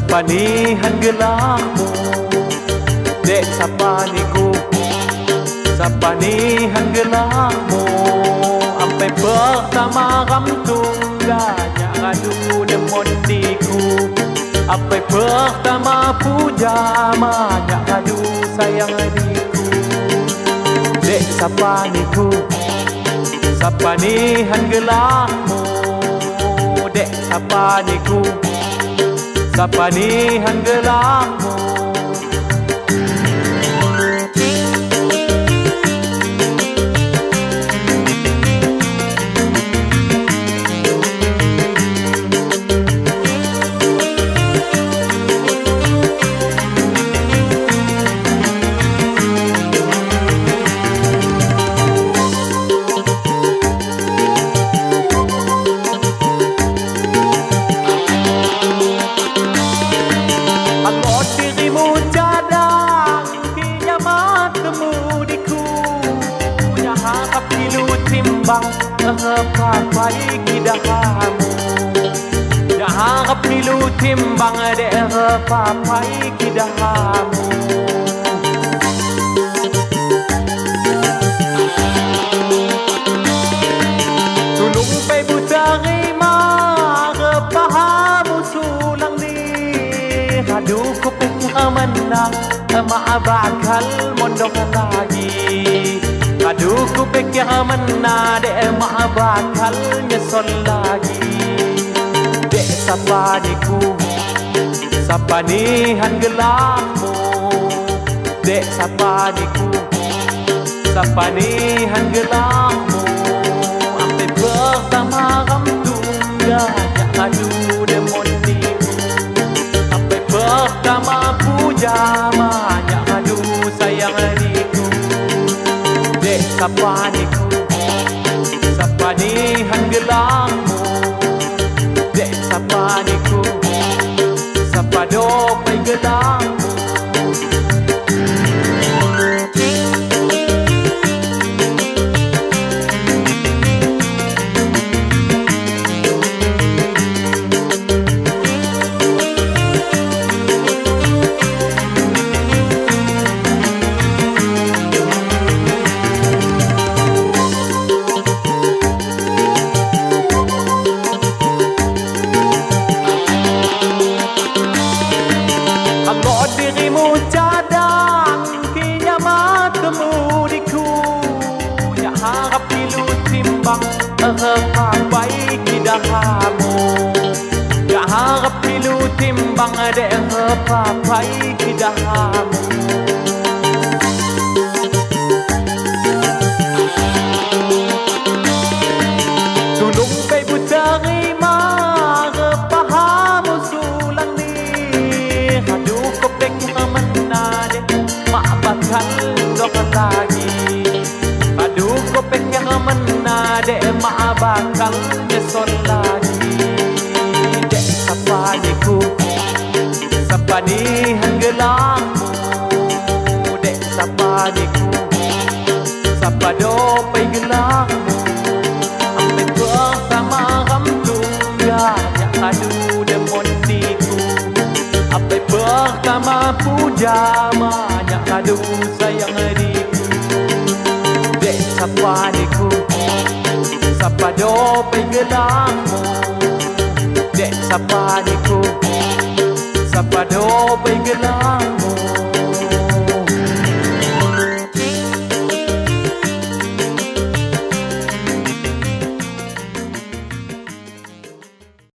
panihan gelakmu, dek sa paniku, sa panihan gelakmu. Ampai pertama ram tungganya ngadu demon diku, ampai pertama puja manya ngadu sayang diku, dek sa paniku, sa panihan gelakmu, dek sa paniku, sa panihan gelakmu. Timbang papai kidahamu, harap pilu timbang papai kidahamu. Tulung pay butari pahamu sulang ni hadu ko pengamanang maabakal mondok lagi. Aduh ku pikir mana dek mak bakal nyesol lagi. Dek sapaniku, sapanihan gelakmu, dek sapaniku, sapanihan gelakmu. Ampai pertama ram tungganya aduh demon diku, ampai pertama puja manya aduh sayang diku. Dek sapaniku, sapanihan gelakmu, dek sapaniku, sapadopai gelakmu. Dirimu cadang kiamat kemudiku, ya harap pilu timbang papai kidahamu, ya harap pilu timbang papai kidahamu. Tulung pay butari pahamu sulang ni hadu bakal dok lagi. Aduh ko pengen menade mak bakal nyesol lagi. Dek sapaniku, sapanihan gelakmu, dek sapaniku, sapadopai gelakmu. Ampai pertama ram tungganya aduh demon diku, ampai pertama puja manya aduh sayang diku. Dek sapaniku, sapadopai gelakmu, dek sapaniku, sapadopai gelakmu.